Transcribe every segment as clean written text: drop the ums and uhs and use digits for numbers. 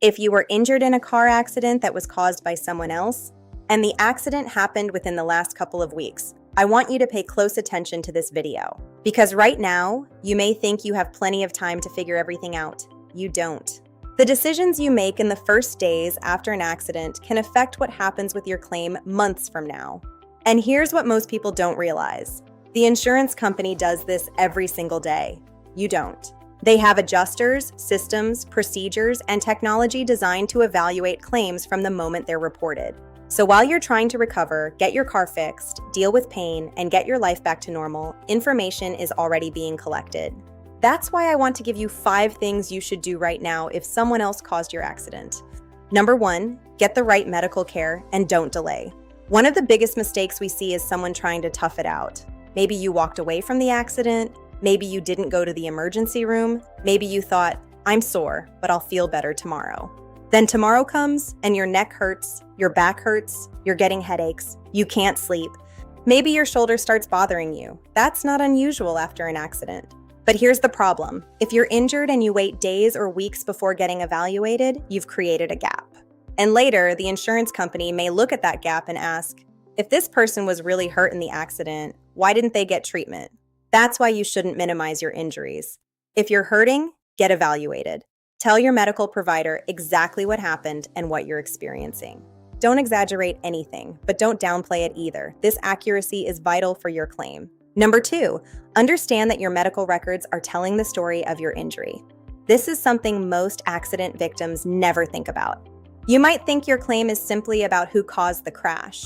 If you were injured in a car accident that was caused by someone else, and the accident happened within the last couple of weeks, I want you to pay close attention to this video. Because right now, you may think you have plenty of time to figure everything out. You don't. The decisions you make in the first days after an accident can affect what happens with your claim months from now. And here's what most people don't realize. The insurance company does this every single day. You don't. They have adjusters, systems, procedures, and technology designed to evaluate claims from the moment they're reported. So while you're trying to recover, get your car fixed, deal with pain, and get your life back to normal, information is already being collected. That's why I want to give you 5 things you should do right now if someone else caused your accident. Number 1, get the right medical care and don't delay. One of the biggest mistakes we see is someone trying to tough it out. Maybe you walked away from the accident, maybe you didn't go to the emergency room, maybe you thought, I'm sore, but I'll feel better tomorrow. Then tomorrow comes and your neck hurts, your back hurts, you're getting headaches, you can't sleep. Maybe your shoulder starts bothering you. That's not unusual after an accident. But here's the problem. If you're injured and you wait days or weeks before getting evaluated, you've created a gap. And later, the insurance company may look at that gap and ask, if this person was really hurt in the accident, why didn't they get treatment? That's why you shouldn't minimize your injuries. If you're hurting, get evaluated. Tell your medical provider exactly what happened and what you're experiencing. Don't exaggerate anything, but don't downplay it either. This accuracy is vital for your claim. Number 2, understand that your medical records are telling the story of your injury. This is something most accident victims never think about. You might think your claim is simply about who caused the crash.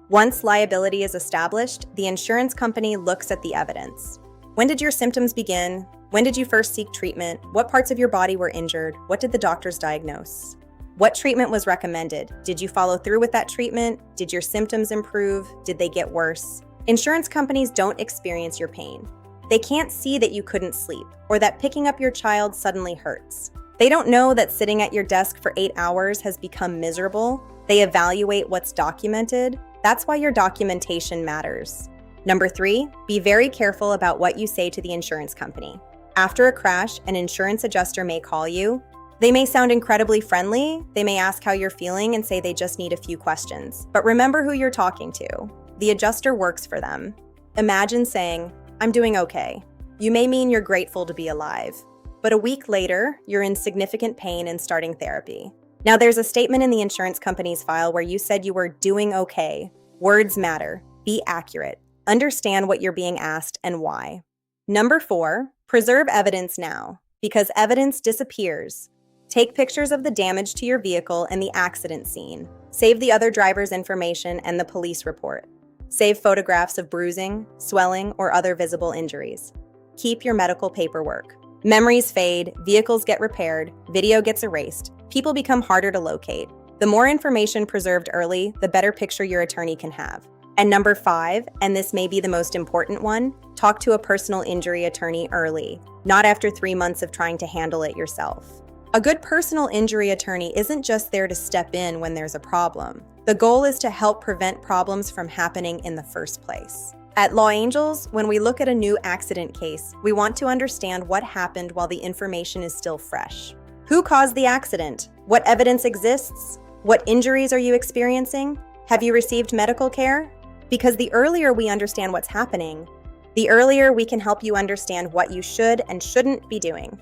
Once liability is established, the insurance company looks at the evidence. When did your symptoms begin? When did you first seek treatment? What parts of your body were injured? What did the doctors diagnose? What treatment was recommended? Did you follow through with that treatment? Did your symptoms improve? Did they get worse? Insurance companies don't experience your pain. They can't see that you couldn't sleep or that picking up your child suddenly hurts. They don't know that sitting at your desk for 8 hours has become miserable. They evaluate what's documented. That's why your documentation matters. Number 3, be very careful about what you say to the insurance company. After a crash, an insurance adjuster may call you. They may sound incredibly friendly. They may ask how you're feeling and say they just need a few questions. But remember who you're talking to. The adjuster works for them. Imagine saying, I'm doing okay. You may mean you're grateful to be alive. But a week later, you're in significant pain and starting therapy. Now there's a statement in the insurance company's file where you said you were doing okay. Words matter. Be accurate. Understand what you're being asked and why. Number 4, preserve evidence now, because evidence disappears. Take pictures of the damage to your vehicle and the accident scene. Save the other driver's information and the police report. Save photographs of bruising, swelling, or other visible injuries. Keep your medical paperwork. Memories fade, vehicles get repaired, video gets erased, people become harder to locate. The more information preserved early, the better picture your attorney can have. And number 5, and this may be the most important one, talk to a personal injury attorney early, not after 3 months of trying to handle it yourself. A good personal injury attorney isn't just there to step in when there's a problem. The goal is to help prevent problems from happening in the first place. At Law Angels, when we look at a new accident case, we want to understand what happened while the information is still fresh. Who caused the accident? What evidence exists? What injuries are you experiencing? Have you received medical care? Because the earlier we understand what's happening, the earlier we can help you understand what you should and shouldn't be doing.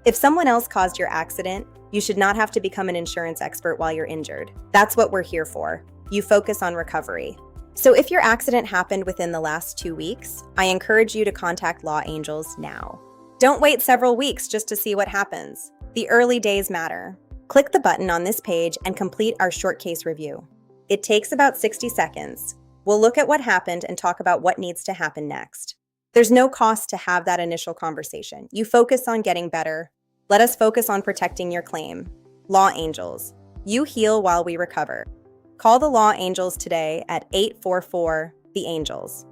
If someone else caused your accident, you should not have to become an insurance expert while you're injured. That's what we're here for. You focus on recovery. So if your accident happened within the last 2 weeks, I encourage you to contact Law Angels now. Don't wait several weeks just to see what happens. The early days matter. Click the button on this page and complete our short case review. It takes about 60 seconds. We'll look at what happened and talk about what needs to happen next. There's no cost to have that initial conversation. You focus on getting better. Let us focus on protecting your claim. Law Angels. You heal while we recover. Call the Law Angels today at 844-THE-ANGELS.